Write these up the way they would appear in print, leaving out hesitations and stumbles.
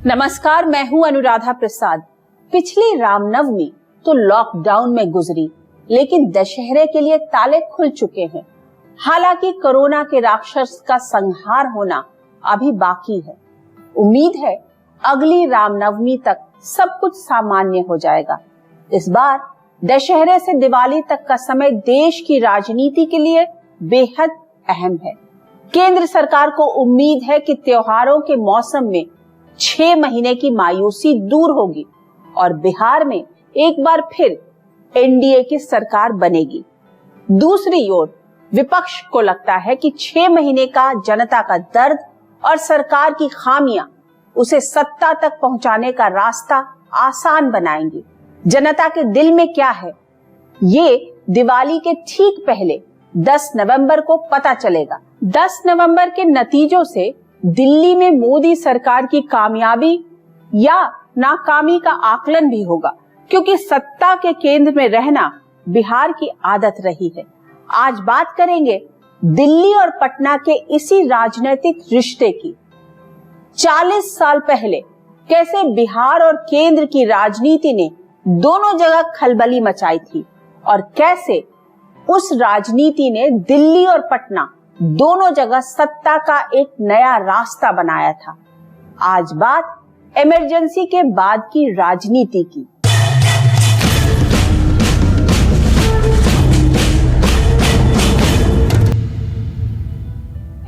नमस्कार, मैं हूं अनुराधा प्रसाद। पिछली रामनवमी तो लॉकडाउन में गुजरी, लेकिन दशहरे के लिए ताले खुल चुके हैं। हालांकि कोरोना के राक्षस का संहार होना अभी बाकी है। उम्मीद है अगली रामनवमी तक सब कुछ सामान्य हो जाएगा। इस बार दशहरे से दिवाली तक का समय देश की राजनीति के लिए बेहद अहम है। केंद्र सरकार को उम्मीद है कि त्योहारों के मौसम में 6 महीने की मायूसी दूर होगी और बिहार में एक बार फिर एनडीए की सरकार बनेगी। दूसरी ओर विपक्ष को लगता है कि 6 महीने का जनता का दर्द और सरकार की खामियां उसे सत्ता तक पहुंचाने का रास्ता आसान बनाएंगे। जनता के दिल में क्या है, ये दिवाली के ठीक पहले 10 नवंबर को पता चलेगा। 10 नवंबर के नतीजों से दिल्ली में मोदी सरकार की कामयाबी या नाकामी का आकलन भी होगा, क्योंकि सत्ता के केंद्र में रहना बिहार की आदत रही है। आज बात करेंगे दिल्ली और पटना के इसी राजनीतिक रिश्ते की। 40 साल पहले कैसे बिहार और केंद्र की राजनीति ने दोनों जगह खलबली मचाई थी और कैसे उस राजनीति ने दिल्ली और पटना दोनों जगह सत्ता का एक नया रास्ता बनाया था। आज बात इमरजेंसी के बाद की राजनीति की।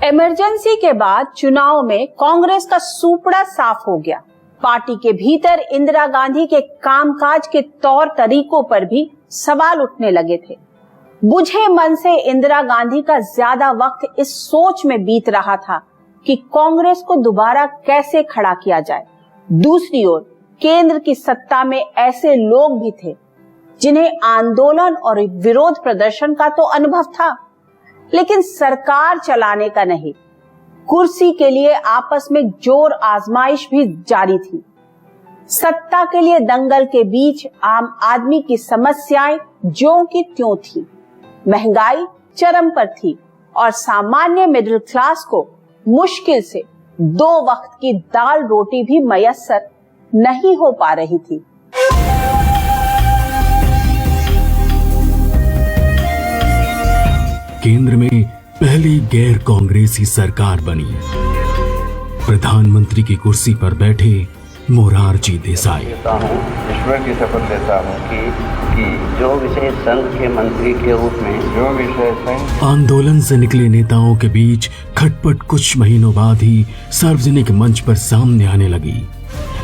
इमरजेंसी के बाद चुनाव में कांग्रेस का सूपड़ा साफ हो गया। पार्टी के भीतर इंदिरा गांधी के कामकाज के तौर तरीकों पर भी सवाल उठने लगे थे। बुझे मन से इंदिरा गांधी का ज्यादा वक्त इस सोच में बीत रहा था कि कांग्रेस को दोबारा कैसे खड़ा किया जाए। दूसरी ओर केंद्र की सत्ता में ऐसे लोग भी थे जिन्हें आंदोलन और विरोध प्रदर्शन का तो अनुभव था, लेकिन सरकार चलाने का नहीं। कुर्सी के लिए आपस में जोर आजमाइश भी जारी थी। सत्ता के लिए दंगल के बीच आम आदमी की समस्याएं ज्यों की त्यों थी। महंगाई चरम पर थी और सामान्य मिडिल क्लास को मुश्किल से 2 वक्त की दाल रोटी भी मयस्सर नहीं हो पा रही थी। केंद्र में पहली गैर कांग्रेसी सरकार बनी। प्रधानमंत्री की कुर्सी पर बैठे मोरारजी देसाई। ईश्वर की शपथ लेता हूं कि जो विषय संघ के मंत्री के रूप में जो विषय संघ। आंदोलन से निकले नेताओं के बीच खटपट कुछ महीनों बाद ही सार्वजनिक मंच पर सामने आने लगी।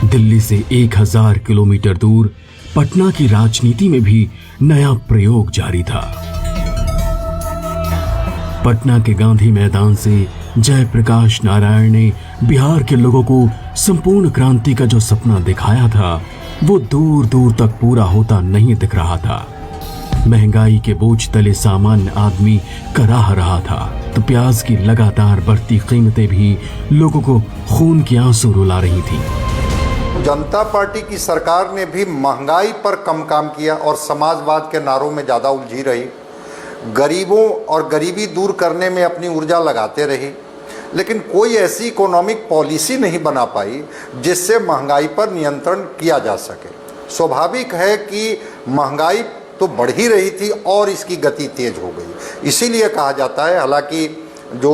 दिल्ली से 1000 किलोमीटर दूर पटना की राजनीति में भी नया प्रयोग जारी था। पटना के गांधी मैदान से जयप्रकाश नारायण ने बिहार के लोगों को संपूर्ण क्रांति का जो सपना दिखाया था, वो दूर दूर तक पूरा होता नहीं दिख रहा था। महंगाई के बोझ तले सामान्य आदमी कराह रहा था, तो प्याज की लगातार बढ़ती कीमतें भी लोगों को खून के आंसू रुला रही थी। जनता पार्टी की सरकार ने भी महंगाई पर कम काम किया और समाजवाद के नारों में ज़्यादा उलझी रही। गरीबों और गरीबी दूर करने में अपनी ऊर्जा लगाते रही, लेकिन कोई ऐसी इकोनॉमिक पॉलिसी नहीं बना पाई जिससे महंगाई पर नियंत्रण किया जा सके। स्वाभाविक है कि महंगाई तो बढ़ ही रही थी और इसकी गति तेज हो गई। इसीलिए कहा जाता है, हालांकि जो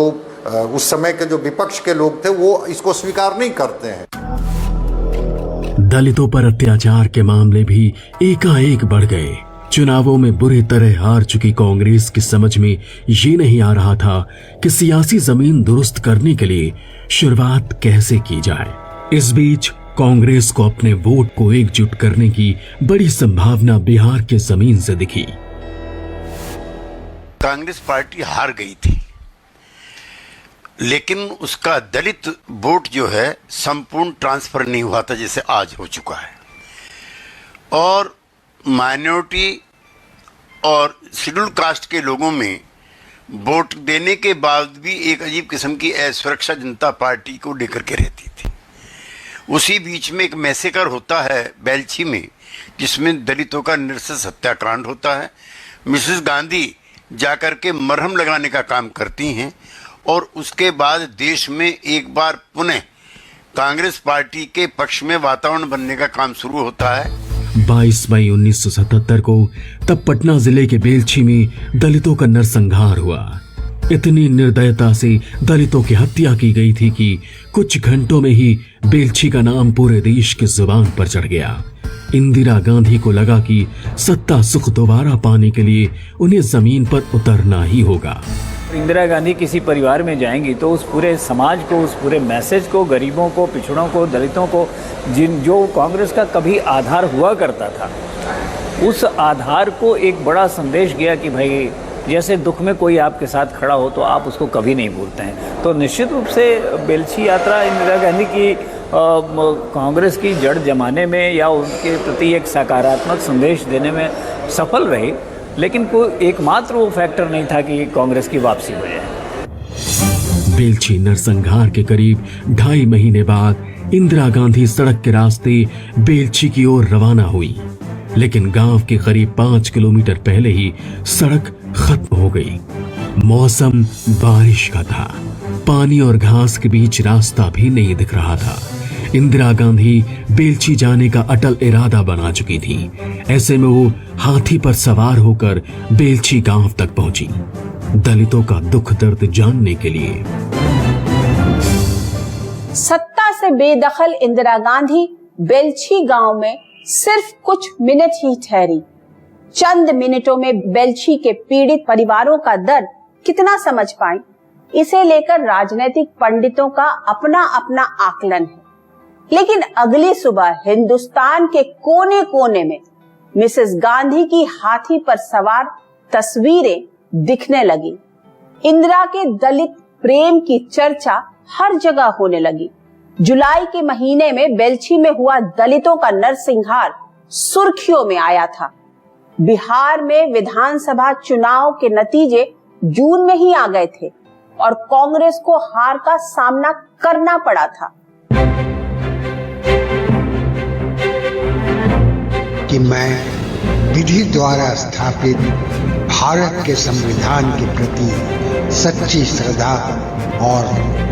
उस समय के जो विपक्ष के लोग थे वो इसको स्वीकार नहीं करते हैं। दलितों पर अत्याचार के मामले भी एकाएक बढ़ गए। चुनावों में बुरी तरह हार चुकी कांग्रेस की समझ में ये नहीं आ रहा था कि सियासी जमीन दुरुस्त करने के लिए शुरुआत कैसे की जाए। इस बीच कांग्रेस को अपने वोट को एकजुट करने की बड़ी संभावना बिहार के जमीन से दिखी। कांग्रेस पार्टी हार गई थी, लेकिन उसका दलित वोट जो है संपूर्ण ट्रांसफर नहीं हुआ था जैसे आज हो चुका है। और माइनॉरिटी और शेड्यूल कास्ट के लोगों में वोट देने के बाद भी एक अजीब किस्म की असुरक्षा जनता पार्टी को लेकर के रहती थी। उसी बीच में एक मैसेकर होता है बेलछी में, जिसमें दलितों का नृशंस हत्याकांड होता है। मिसेस गांधी जाकर के मरहम लगाने का काम करती हैं और उसके बाद देश में एक बार पुनः कांग्रेस पार्टी के पक्ष में वातावरण बनने का काम शुरू होता है। 22 मई 1977 को तब पटना जिले के बेलछी में दलितों का नरसंहार हुआ। इतनी निर्दयता से दलितों की हत्या की गई थी कि कुछ घंटों में ही बेलछी का नाम पूरे देश की जुबान पर चढ़ गया। इंदिरा गांधी को लगा कि सत्ता सुख दोबारा पाने के लिए उन्हें जमीन पर उतरना ही होगा। इंदिरा गांधी किसी परिवार में जाएंगी तो उस पूरे समाज को, उस पूरे मैसेज को, गरीबों को, पिछड़ों को, दलितों को, जो कांग्रेस का कभी आधार हुआ करता था, उस आधार को एक बड़ा संदेश गया कि भाई जैसे दुख में कोई आपके साथ खड़ा हो तो आप उसको कभी नहीं भूलते हैं। तो निश्चित रूप से बेलछी यात्रा इंदिरा गांधी की कांग्रेस की जड़ जमाने में या उनके प्रति एक सकारात्मक संदेश देने में सफल रही, लेकिन कोई एकमात्र वो फैक्टर नहीं था कि कांग्रेस की वापसी हो जाए। बेलछी नरसंहार के करीब 2.5 महीने बाद इंदिरा गांधी सड़क के रास्ते बेलछी की ओर रवाना हुई, लेकिन गांव के करीब 5 किलोमीटर पहले ही सड़क खत्म हो गई। मौसम बारिश का था, पानी और घास के बीच रास्ता भी नहीं दिख रहा था। इंदिरा गांधी बेलछी जाने का अटल इरादा बना चुकी थी। ऐसे में वो हाथी पर सवार होकर बेलछी गांव तक पहुंची, दलितों का दुख दर्द जानने के लिए। सत्ता से बेदखल इंदिरा गांधी बेलछी गांव में सिर्फ कुछ मिनट ही ठहरी। चंद मिनटों में बेलछी के पीड़ित परिवारों का दर्द कितना समझ पाए, इसे लेकर राजनीतिक पंडितों का अपना अपना आकलन है। लेकिन अगली सुबह हिंदुस्तान के कोने कोने में मिसेस गांधी की हाथी पर सवार तस्वीरें दिखने लगी। इंदिरा के दलित प्रेम की चर्चा हर जगह होने लगी। जुलाई के महीने में बेलछी में हुआ दलितों का नरसंहार सुर्खियों में आया था। बिहार में विधानसभा चुनाव के नतीजे जून में ही आ गए थे और कांग्रेस को हार का सामना करना पड़ा था। कि मैं विधि द्वारा स्थापित भारत के संविधान के प्रति सच्ची श्रद्धा और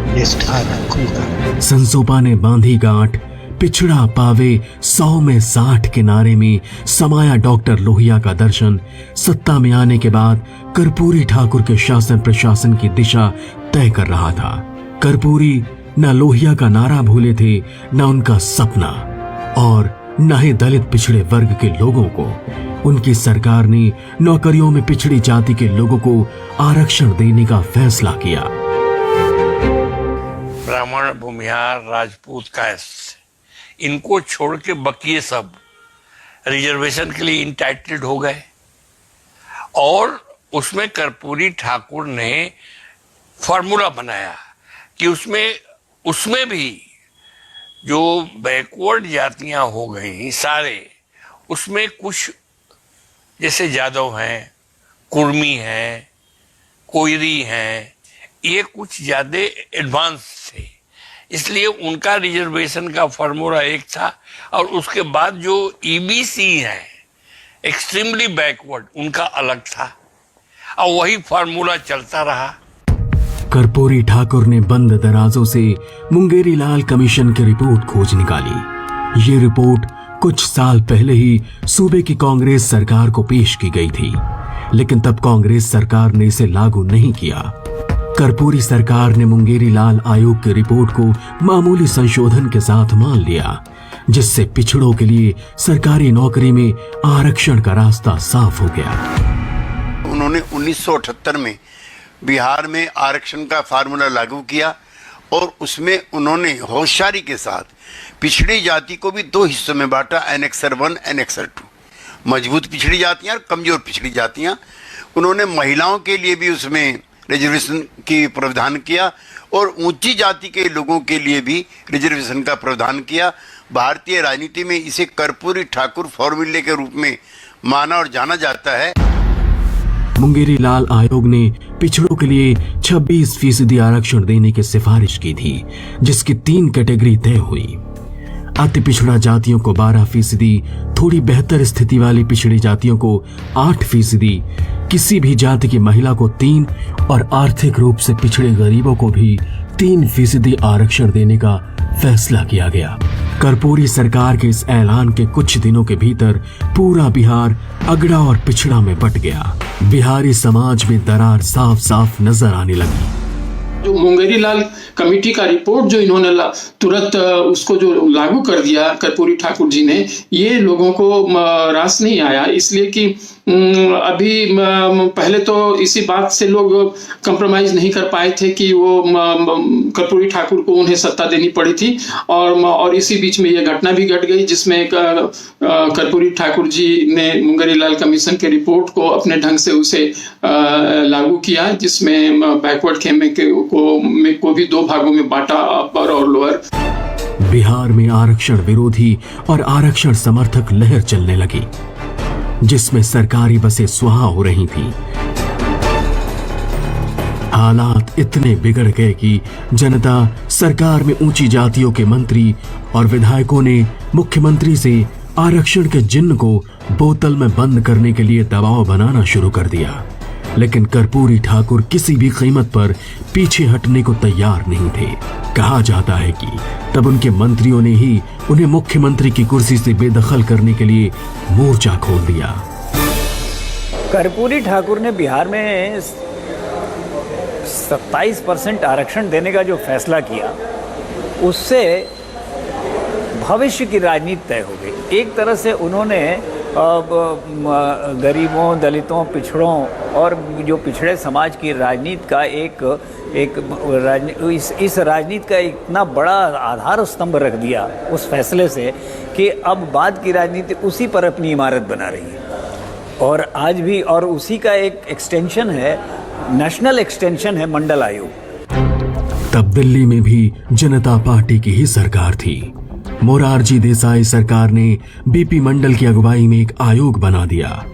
निष्ठा रखूंगा। संसोपा ने बांधी गांठ, पिछड़ा पावे 100 में 60 के नारे में समाया डॉक्टर लोहिया का दर्शन। सत्ता में आने के बाद कर्पूरी ठाकुर के शासन प्रशासन की दिशा तय कर रहा था। कर्पूरी न लोहिया का नारा भूले थे, न उनका सपना, और न ही दलित पिछड़े वर्ग के लोगों को। उनकी सरकार ने नौकरियों में पिछड़ी जाति के लोगों को आरक्षण देने का फैसला किया। ब्राह्मण, भूमिहार, राजपूत, कायस्थ, इनको छोड़ के बकिए सब रिजर्वेशन के लिए इंटाइटल्ड हो गए। और उसमें कर्पूरी ठाकुर ने फॉर्मूला बनाया कि उसमें भी जो बैकवर्ड जातियां हो गई सारे, उसमें कुछ जैसे यादव हैं, कुर्मी हैं, कोयरी हैं, ये कुछ ज्यादा एडवांस थे, इसलिए उनका रिजर्वेशन का फॉर्मूला एक था। और उसके बाद जो ईबीसी है, एक्सट्रीमली बैकवर्ड, उनका अलग था, और वही फॉर्मूला चलता रहा। कर्पूरी ठाकुर ने बंद दराजों से मुंगेरी लाल कमीशन की रिपोर्ट खोज निकाली। ये रिपोर्ट कुछ साल पहले ही सूबे की कांग्रेस सरकार को पेश की गई थी, लेकिन तब कांग्रेस सरकार ने इसे लागू नहीं किया। कर्पूरी सरकार ने मुंगेरी लाल आयोग की रिपोर्ट को मामूली संशोधन के साथ मान लिया, जिससे पिछड़ों के लिए सरकारी नौकरी में आरक्षण का रास्ता साफ हो गया। उन्होंने 1978 में बिहार में आरक्षण का फार्मूला लागू किया और उसमें उन्होंने होशियारी के साथ पिछड़ी जाति को भी 2 हिस्सों में बांटा, एनेक्सर 1, एनेक्सर 2। मजबूत पिछड़ी जातियां और कमजोर पिछड़ी जातियां। उन्होंने महिलाओं के लिए भी उसमें रिजर्वेशन की प्रावधान किया और ऊंची जाति के लोगों के लिए भी रिजर्वेशन का प्रावधान किया। भारतीय राजनीति में इसे कर्पूरी ठाकुर फॉर्मूले के रूप में माना और जाना जाता है। मुंगेरी लाल आयोग ने पिछड़ों के लिए 26% आरक्षण देने की सिफारिश की थी, जिसकी 3 कैटेगरी तय हुई। अति पिछड़ा जातियों को 12%, थोड़ी बेहतर स्थिति वाली पिछड़ी जातियों को 8%, किसी भी जाति की महिला को 3 और आर्थिक रूप से पिछड़े गरीबों को भी 3% आरक्षण देने का फैसला किया गया। कर्पूरी सरकार के इस ऐलान के कुछ दिनों के भीतर पूरा बिहार अगड़ा और पिछड़ा में बट गया। बिहारी समाज में दरार साफ साफ नजर आने लगी। जो मुंगेरी लाल कमेटी का रिपोर्ट जो इन्होंने तुरंत उसको जो लागू कर दिया कर्पूरी ठाकुर जी ने, ये लोगों को रास नहीं आया, इसलिए कि अभी पहले तो इसी बात से लोग कंप्रोमाइज नहीं कर पाए थे कि वो कर्पूरी ठाकुर को उन्हें सत्ता देनी पड़ी थी, और इसी बीच में ये घटना भी घट गई जिसमें कर्पूरी ठाकुर जी ने मुंगेरी लाल कमीशन के रिपोर्ट को अपने ढंग से उसे लागू किया, जिसमें बैकवर्ड खेमे को भी दो भागों में बांटा, अपर और लोअर। बिहार में आरक्षण विरोधी और आरक्षण समर्थक लहर चलने लगी, जिसमें सरकारी बसें सुहा हो रही थी। हालात इतने बिगड़ गए कि जनता सरकार में ऊंची जातियों के मंत्री और विधायकों ने मुख्यमंत्री से आरक्षण के जिन्न को बोतल में बंद करने के लिए दबाव बनाना शुरू कर दिया। लेकिन कर्पूरी ठाकुर किसी भी कीमत पर पीछे हटने को तैयार नहीं थे। कहा जाता है कि तब उनके मंत्रियों ने ही उन्हें मुख्यमंत्री की कुर्सी से बेदखल करने के लिए मोर्चा खोल दिया। कर्पूरी ठाकुर ने बिहार में 27% आरक्षण देने का जो फैसला किया, उससे भविष्य की राजनीति तय हो गई। एक तरह से उन्होंने गरीबों, दलितों, पिछड़ों और जो पिछड़े समाज की राजनीति का इस राजनीति का इतना बड़ा आधार स्तंभ रख दिया उस फैसले से कि अब बाद की राजनीति उसी पर अपनी इमारत बना रही है। और आज भी, और उसी का एक एक्सटेंशन है, नेशनल एक्सटेंशन है मंडल आयोग। तब दिल्ली में भी जनता पार्टी की ही सरकार थी। मोरारजी देसाई सरकार ने बीपी मंडल की अगुवाई में एक आयोग बना दिया।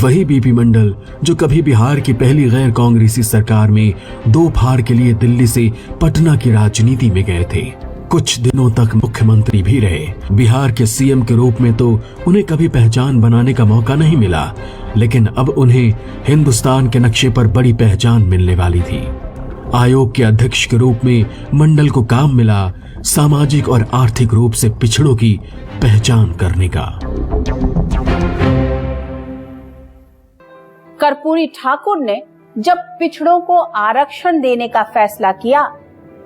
वही बीपी मंडल जो कभी बिहार की पहली गैर कांग्रेसी सरकार में दो फाड़ के लिए दिल्ली से पटना की राजनीति में गए थे। कुछ दिनों तक मुख्यमंत्री भी रहे। बिहार के सीएम के रूप में तो उन्हें कभी पहचान बनाने का मौका नहीं मिला, लेकिन अब उन्हें हिंदुस्तान के नक्शे पर बड़ी पहचान मिलने वाली थी। आयोग के अध्यक्ष के रूप में मंडल को काम मिला सामाजिक और आर्थिक रूप से पिछड़ों की पहचान करने का। कर्पूरी ठाकुर ने जब पिछड़ों को आरक्षण देने का फैसला किया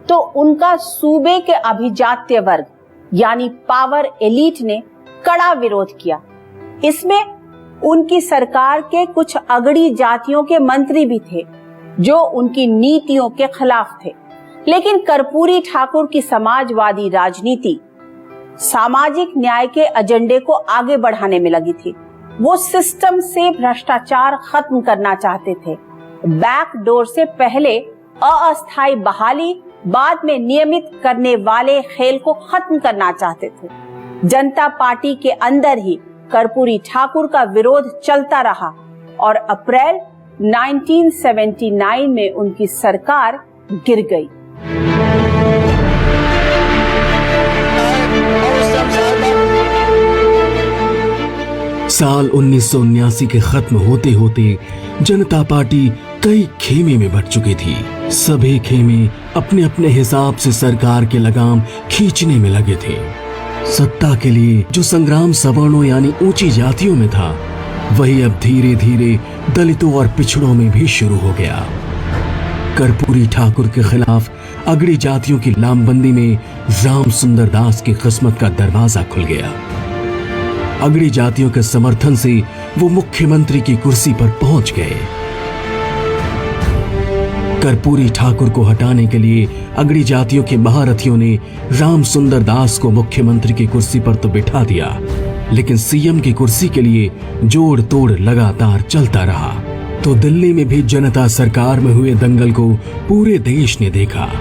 तो उनका सूबे के अभिजात्य वर्ग यानी पावर एलीट ने कड़ा विरोध किया। इसमें उनकी सरकार के कुछ अगड़ी जातियों के मंत्री भी थे जो उनकी नीतियों के खिलाफ थे। लेकिन कर्पूरी ठाकुर की समाजवादी राजनीति सामाजिक न्याय के एजेंडे को आगे बढ़ाने में लगी थी। वो सिस्टम से भ्रष्टाचार खत्म करना चाहते थे। बैकडोर से पहले अस्थायी बहाली, बाद में नियमित करने वाले खेल को खत्म करना चाहते थे। जनता पार्टी के अंदर ही कर्पूरी ठाकुर का विरोध चलता रहा और अप्रैल 1979 में उनकी सरकार गिर गई। साल 1979 के खत्म होते होते जनता पार्टी कई खेमे में बट चुकी थी। सभी खेमे अपने अपने हिसाब से सरकार के लगाम खींचने में लगे थे। सत्ता के लिए जो संग्राम सवर्णों यानी ऊंची जातियों में था, वही अब धीरे धीरे दलितों और पिछड़ों में भी शुरू हो गया। कर्पूरी ठाकुर के खिलाफ अगड़ी जातियों की लामबंदी में राम सुंदर दास की किस्मत का दरवाजा खुल गया। अगड़ी जातियों के समर्थन से वो मुख्यमंत्री की कुर्सी पर पहुंच गए। कर्पूरी ठाकुर को हटाने के लिए अगड़ी जातियों के महारथियों ने राम सुंदर दास को मुख्यमंत्री की कुर्सी पर तो बिठा दिया, लेकिन सीएम की कुर्सी के लिए जोड़ तोड़ लगातार चलता रहा। तो दिल्ली में भी जनता सरकार में हुए दंगल को पूरे देश ने देखा।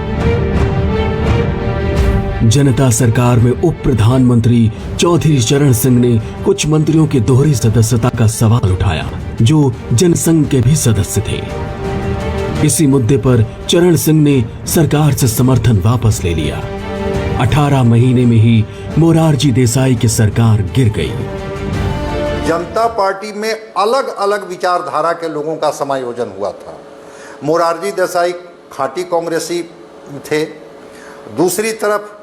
जनता सरकार में उप प्रधानमंत्री चौधरी चरण सिंह ने कुछ मंत्रियों की दोहरी सदस्यता का सवाल उठाया, जो जनसंघ के भी सदस्य थे। इसी मुद्दे पर चरण सिंह ने सरकार से समर्थन वापस ले लिया। 18 महीने में ही मोरारजी देसाई की सरकार गिर गई। जनता पार्टी में अलग अलग विचारधारा के लोगों का समायोजन हुआ था। मोरारजी देसाई खाटी कांग्रेसी थे, दूसरी तरफ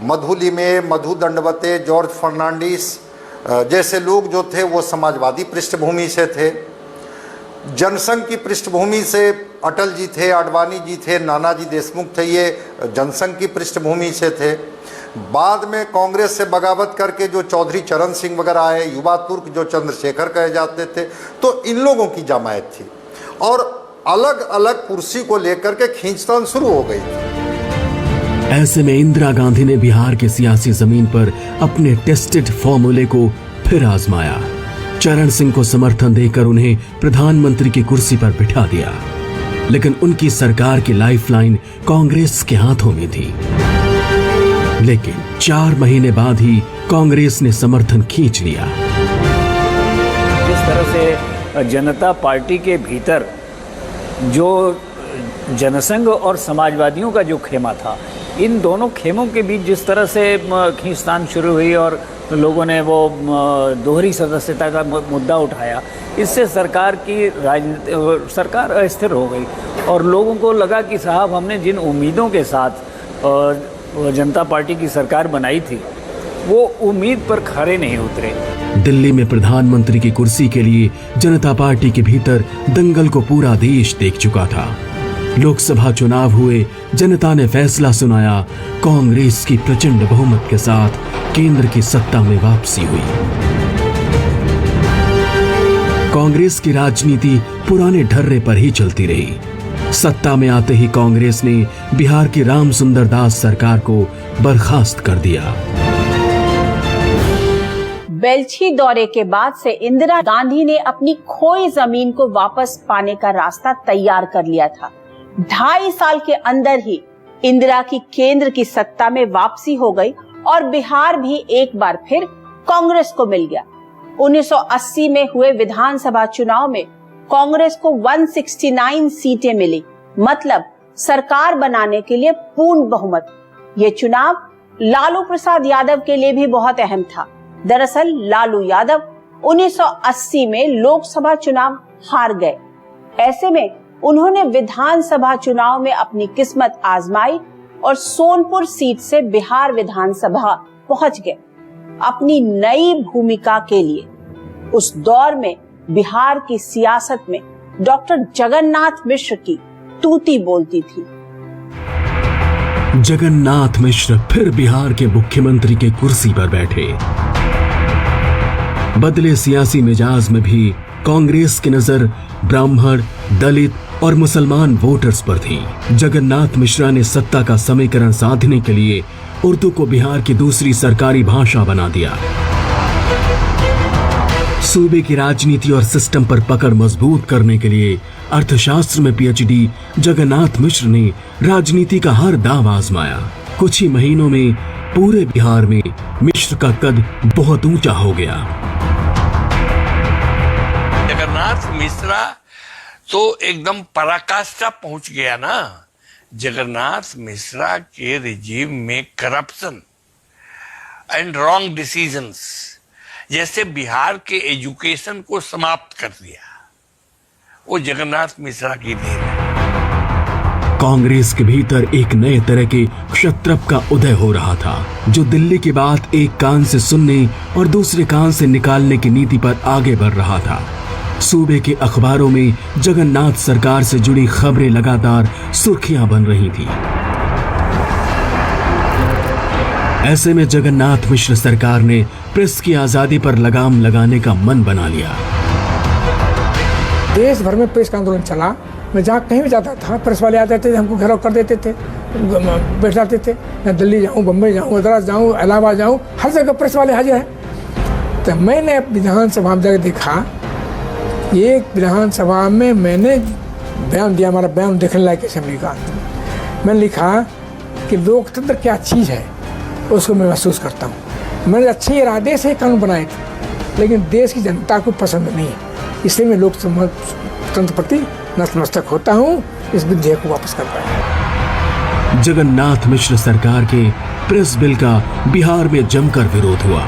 मधुली में मधु दंडवते, जॉर्ज फर्नांडिस जैसे लोग जो थे वो समाजवादी पृष्ठभूमि से थे। जनसंघ की पृष्ठभूमि से अटल जी थे, आडवाणी जी थे, नानाजी देशमुख थे, ये जनसंघ की पृष्ठभूमि से थे। बाद में कांग्रेस से बगावत करके जो चौधरी चरण सिंह वगैरह आए, युवा तुर्क जो चंद्रशेखर कहे जाते थे, तो इन लोगों की जमायत थी और अलग अलग कुर्सी को लेकर के खींचतान शुरू हो गई थी। ऐसे में इंदिरा गांधी ने बिहार की सियासी जमीन पर अपने टेस्टेड फॉर्मूले को फिर आजमाया। चरण सिंह को समर्थन देकर उन्हें प्रधानमंत्री की कुर्सी पर बिठा दिया, लेकिन उनकी सरकार की लाइफलाइन कांग्रेस के हाथों में थी। लेकिन 4 महीने बाद ही कांग्रेस ने समर्थन खींच लिया। जिस तरह से जनता पार्टी के भीतर जो जनसंघ और समाजवादियों का जो खेमा था, इन दोनों खेमों के बीच जिस तरह से खींचतान शुरू हुई और लोगों ने वो दोहरी सदस्यता का मुद्दा उठाया, इससे सरकार की सरकार अस्थिर हो गई और लोगों को लगा कि साहब हमने जिन उम्मीदों के साथ जनता पार्टी की सरकार बनाई थी वो उम्मीद पर खरे नहीं उतरे। दिल्ली में प्रधानमंत्री की कुर्सी के लिए जनता पार्टी के भीतर दंगल को पूरा देश देख चुका था। लोकसभा चुनाव हुए, जनता ने फैसला सुनाया, कांग्रेस की प्रचंड बहुमत के साथ केंद्र की सत्ता में वापसी हुई। कांग्रेस की राजनीति पुराने ढर्रे पर ही चलती रही। सत्ता में आते ही कांग्रेस ने बिहार की रामसुंदर दास सरकार को बर्खास्त कर दिया। बेलछी दौरे के बाद से इंदिरा गांधी ने अपनी खोई जमीन को वापस पाने का रास्ता तैयार कर लिया था। 2.5 साल के अंदर ही इंदिरा की केंद्र की सत्ता में वापसी हो गई और बिहार भी एक बार फिर कांग्रेस को मिल गया। 1980 में हुए विधानसभा चुनाव में कांग्रेस को 169 सीटें मिली, मतलब सरकार बनाने के लिए पूर्ण बहुमत। ये चुनाव लालू प्रसाद यादव के लिए भी बहुत अहम था। दरअसल लालू यादव 1980 में लोकसभा चुनाव हार गए। ऐसे में उन्होंने विधानसभा चुनाव में अपनी किस्मत आजमाई और सोनपुर सीट से बिहार विधानसभा पहुंच गए अपनी नई भूमिका के लिए। उस दौर में बिहार की सियासत में डॉक्टर जगन्नाथ मिश्र की तूती बोलती थी। जगन्नाथ मिश्र फिर बिहार के मुख्यमंत्री के कुर्सी पर बैठे। बदले सियासी मिजाज में भी कांग्रेस की नजर ब्राह्मण, दलित और मुसलमान वोटर्स पर थी। जगन्नाथ मिश्रा ने सत्ता का समीकरण साधने के लिए उर्दू को बिहार की दूसरी सरकारी भाषा बना दिया। सूबे की राजनीति और सिस्टम पर पकड़ मजबूत करने के लिए अर्थशास्त्र में पीएचडी जगन्नाथ मिश्र ने राजनीति का हर दांव आजमाया। कुछ ही महीनों में पूरे बिहार में मिश्र का कद बहुत ऊंचा हो गया। जगन्नाथ मिश्रा तो एकदम पराकाष्ठा पहुंच गया ना। जगन्नाथ मिश्रा के रिजीम में करप्शन एंड रॉन्ग डिसीजंस जैसे बिहार के एजुकेशन को समाप्त कर दिया, वो जगन्नाथ मिश्रा की देन है। कांग्रेस के भीतर एक नए तरह के क्षत्रप का उदय हो रहा था, जो दिल्ली की बात एक कान से सुनने और दूसरे कान से निकालने की नीति पर आगे बढ़ रहा था। सूबे के अखबारों में जगन्नाथ सरकार से जुड़ी खबरें लगातार सुर्खियां बन रही थी। ऐसे में जगन्नाथ मिश्र सरकार ने प्रेस की आजादी पर लगाम लगाने का मन बना लिया। देश भर में प्रेस का आंदोलन चला। मैं जहाँ कहीं भी जाता था, प्रेस वाले आते थे, हमको घेराव कर देते थे, बैठाते थे। मैं दिल्ली जाऊँ, बम्बई जाऊँ, मद्रास जाऊँ, इलाहाबाद जाऊँ, हर जगह प्रेस वाले हाजिर हैं। तो मैंने विधानसभा में जाकर देखा, एक विधानसभा में मैंने बयान दिया, हमारा बयान देखने लायक असेंबली का। मैंने लिखा कि लोकतंत्र क्या चीज़ है उसको मैं महसूस करता हूँ। मैंने अच्छे इरादे से कानून बनाए थे, लेकिन देश की जनता को पसंद नहीं है, इसलिए मैं लोकतंत्र प्रति नतमस्तक होता हूँ। इस विधेयक को वापस कर पाया। जगन्नाथ मिश्र सरकार के प्रेस बिल का बिहार में जमकर विरोध हुआ।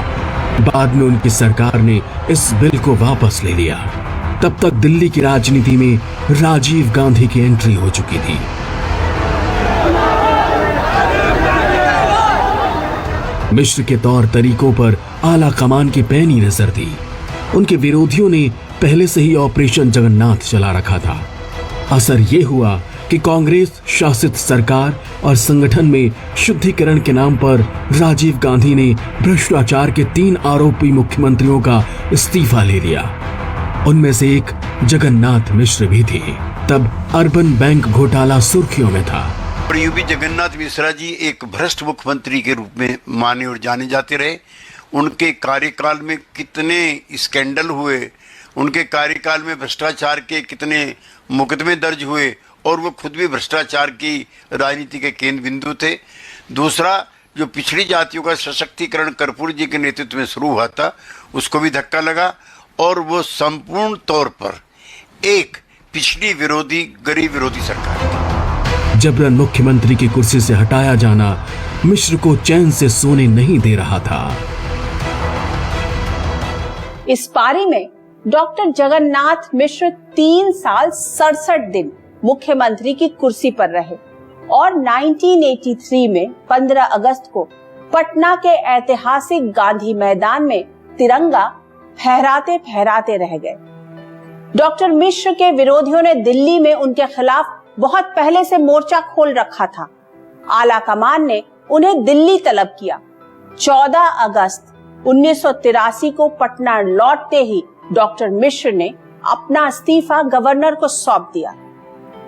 बाद में उनकी सरकार ने इस बिल को वापस ले लिया। तब तक दिल्ली की राजनीति में राजीव गांधी की एंट्री हो चुकी थी। मिश्र के तौर तरीकों पर आला कमान की पैनी नजर थी। उनके विरोधियों ने पहले से ही ऑपरेशन जगन्नाथ चला रखा था। असर ये हुआ कि कांग्रेस शासित सरकार और संगठन में शुद्धिकरण के नाम पर राजीव गांधी ने भ्रष्टाचार के 3 आरोपी मुख्यमंत्रियों का इस्तीफा ले लिया। उनमें से एक जगन्नाथ मिश्र भी थे। तब अर्बन बैंक घोटाला सुर्खियों में था। और यूं भी जगन्नाथ मिश्रा जी एक भ्रष्ट मुख्यमंत्री के रूप में माने और जाने जाते रहे। उनके कार्यकाल में कितने स्कैंडल हुए, उनके कार्यकाल में भ्रष्टाचार के कितने मुकदमे दर्ज हुए, और वो खुद भी भ्रष्टाचार की राजनीति के केंद्र बिंदु थे। दूसरा, जो पिछड़ी जातियों का सशक्तिकरण कर्पूरी जी के नेतृत्व में शुरू हुआ था, उसको भी धक्का लगा, और वो संपूर्ण तौर पर एक पिछड़ी विरोधी, गरीब विरोधी सरकार थी। जबरन मुख्यमंत्री की कुर्सी से हटाया जाना मिश्र को चैन से सोने नहीं दे रहा था। इस पारी में डॉक्टर जगन्नाथ मिश्र 3 साल 67 दिन मुख्यमंत्री की कुर्सी पर रहे और 1983 में 15 अगस्त को पटना के ऐतिहासिक गांधी मैदान में तिरंगा फहराते फहराते रह गए। डॉक्टर मिश्र के विरोधियों ने दिल्ली में उनके खिलाफ बहुत पहले से मोर्चा खोल रखा था। आला कमान ने उन्हें दिल्ली तलब किया। 14 अगस्त 1983 को पटना लौटते ही डॉक्टर मिश्र ने अपना इस्तीफा गवर्नर को सौंप दिया।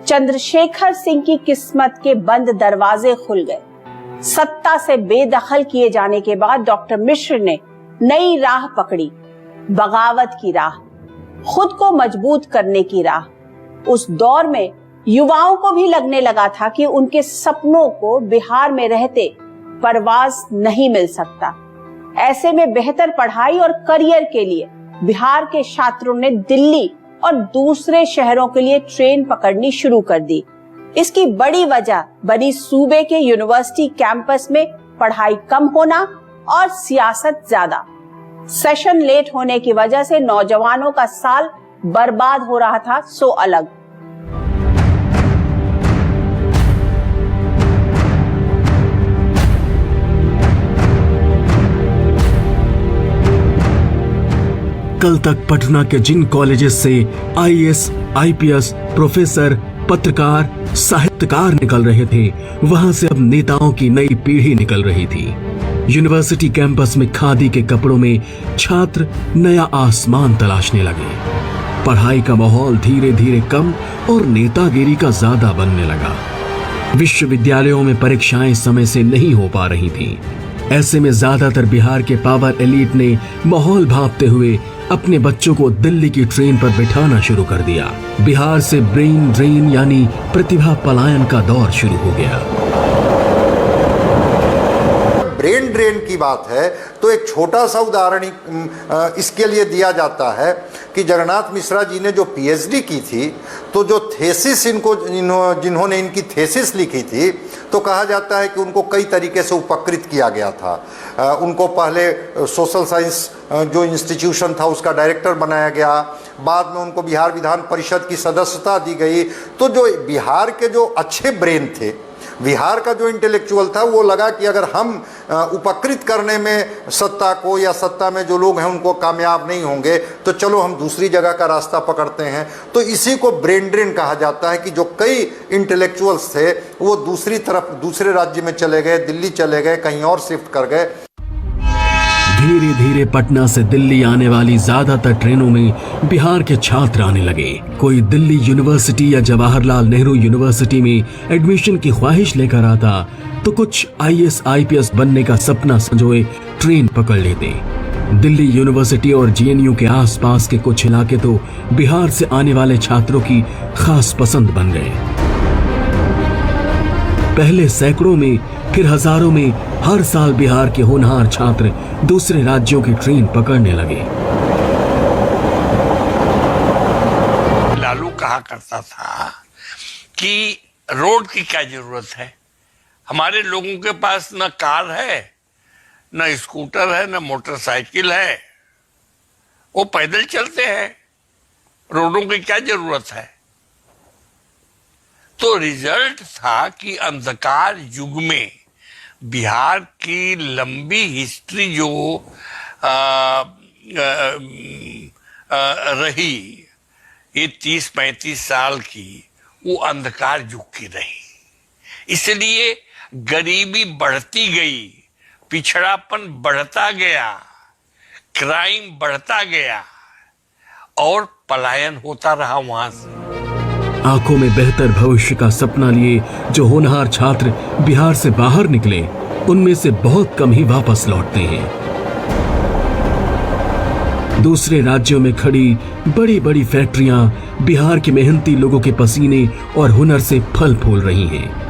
चंद्रशेखर सिंह की किस्मत के बंद दरवाजे खुल गए। सत्ता से बेदखल किए जाने के बाद डॉक्टर मिश्र ने नई राह पकड़ी, बगावत की राह, खुद को मजबूत करने की राह। उस दौर में युवाओं को भी लगने लगा था कि उनके सपनों को बिहार में रहते परवाज नहीं मिल सकता। ऐसे में बेहतर पढ़ाई और करियर के लिए बिहार के छात्रों ने दिल्ली और दूसरे शहरों के लिए ट्रेन पकड़नी शुरू कर दी। इसकी बड़ी वजह बनी सूबे के यूनिवर्सिटी कैंपस में पढ़ाई कम होना और सियासत ज्यादा। सेशन लेट होने की वजह से नौजवानों का साल बर्बाद हो रहा था, सो अलग। कल तक पटना के जिन कॉलेजेस से आईएएस, आईपीएस, प्रोफेसर, पत्रकार, साहित्यकार निकल रहे थे, वहां से अब नेताओं की नई पीढ़ी निकल रही थी। यूनिवर्सिटी कैंपस में खादी के कपड़ों में छात्र नया आसमान तलाशने लगे। पढ़ाई का माहौल धीरे धीरे कम और नेतागिरी का ज्यादा बनने लगा। विश्वविद्यालयों में परीक्षाएं समय से नहीं हो पा रही थीं। ऐसे में ज्यादातर बिहार के पावर एलीट ने माहौल भांपते हुए अपने बच्चों को दिल्ली की ट्रेन पर बिठाना शुरू कर दिया। बिहार से ब्रेन ड्रेन यानी प्रतिभा पलायन का दौर शुरू हो गया। ब्रेन ड्रेन की बात है तो एक छोटा सा उदाहरण इसके लिए दिया जाता है कि जगन्नाथ मिश्रा जी ने जो पीएचडी की थी, तो जो थेसिस जिन्होंने इनकी थेसिस लिखी थी, तो कहा जाता है कि उनको कई तरीके से उपकृत किया गया था। उनको पहले सोशल साइंस जो इंस्टीट्यूशन था उसका डायरेक्टर बनाया गया, बाद में उनको बिहार विधान परिषद की सदस्यता दी गई। तो जो बिहार के जो अच्छे ब्रेन थे, बिहार का जो इंटेलेक्चुअल था, वो लगा कि अगर हम उपकृत करने में सत्ता को या सत्ता में जो लोग हैं उनको कामयाब नहीं होंगे, तो चलो हम दूसरी जगह का रास्ता पकड़ते हैं। तो इसी को ब्रेन ड्रेन कहा जाता है कि जो कई इंटेलेक्चुअल्स थे वो दूसरी तरफ, दूसरे राज्य में चले गए, दिल्ली चले गए, कहीं और शिफ्ट कर गए। धीरे धीरे पटना से दिल्ली आने वाली ज्यादातर ट्रेनों में बिहार के छात्र आने लगे। कोई दिल्ली यूनिवर्सिटी या जवाहरलाल नेहरू यूनिवर्सिटी में एडमिशन की ख्वाहिश लेकर आता, तो कुछ आईएएस, आईपीएस बनने का सपना संजोए ट्रेन पकड़ लेते। दिल्ली यूनिवर्सिटी और जेएनयू के आसपास के कुछ इलाके तो बिहार से आने वाले छात्रों की खास पसंद बन गए। पहले सैकड़ों में, फिर हजारों में हर साल बिहार के होनहार छात्र दूसरे राज्यों की ट्रेन पकड़ने लगे। लालू कहा करता था कि रोड की क्या जरूरत है, हमारे लोगों के पास न कार है, न स्कूटर है, न मोटरसाइकिल है, वो पैदल चलते हैं, रोडों की क्या जरूरत है। तो रिजल्ट था कि अंधकार युग में बिहार की लंबी हिस्ट्री जो रही ये 30-35 साल की, वो अंधकार युग की रही। इसलिए गरीबी बढ़ती गई, पिछड़ापन बढ़ता गया, क्राइम बढ़ता गया और पलायन होता रहा वहां से। आंखों में बेहतर भविष्य का सपना लिए जो होनहार छात्र बिहार से बाहर निकले, उनमें से बहुत कम ही वापस लौटते हैं। दूसरे राज्यों में खड़ी बड़ी बड़ी फैक्ट्रियां बिहार के मेहनती लोगों के पसीने और हुनर से फल फूल रही हैं।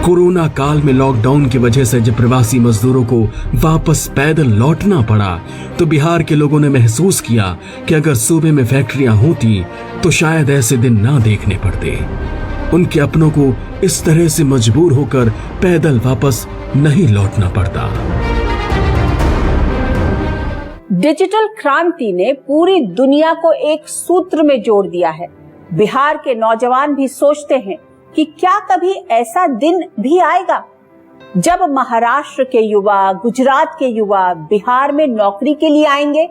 कोरोना काल में लॉकडाउन की वजह से जब प्रवासी मजदूरों को वापस पैदल लौटना पड़ा, तो बिहार के लोगों ने महसूस किया कि अगर सूबे में फैक्ट्रियां होती तो शायद ऐसे दिन ना देखने पड़ते। उनके अपनों को इस तरह से मजबूर होकर पैदल वापस नहीं लौटना पड़ता। डिजिटल क्रांति ने पूरी दुनिया को एक सूत्र में जोड़ दिया है। बिहार के नौजवान भी सोचते हैं कि क्या कभी ऐसा दिन भी आएगा जब महाराष्ट्र के युवा, गुजरात के युवा बिहार में नौकरी के लिए आएंगे,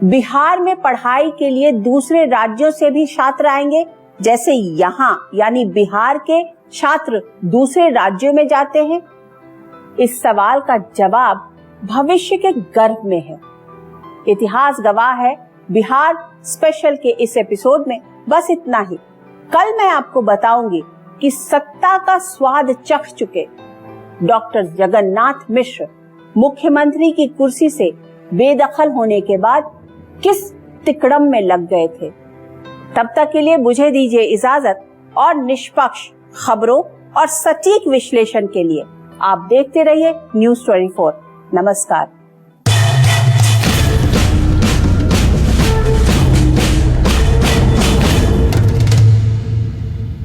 बिहार में पढ़ाई के लिए दूसरे राज्यों से भी छात्र आएंगे, जैसे यहाँ यानी बिहार के छात्र दूसरे राज्यों में जाते हैं। इस सवाल का जवाब भविष्य के गर्भ में है। इतिहास गवाह है। बिहार स्पेशल के इस एपिसोड में बस इतना ही। कल मैं आपको बताऊंगी कि सत्ता का स्वाद चख चुके डॉक्टर जगन्नाथ मिश्र मुख्यमंत्री की कुर्सी से बेदखल होने के बाद किस तिकड़म में लग गए थे। तब तक के लिए मुझे दीजिए इजाजत और निष्पक्ष खबरों और सटीक विश्लेषण के लिए आप देखते रहिए न्यूज़ 24। नमस्कार।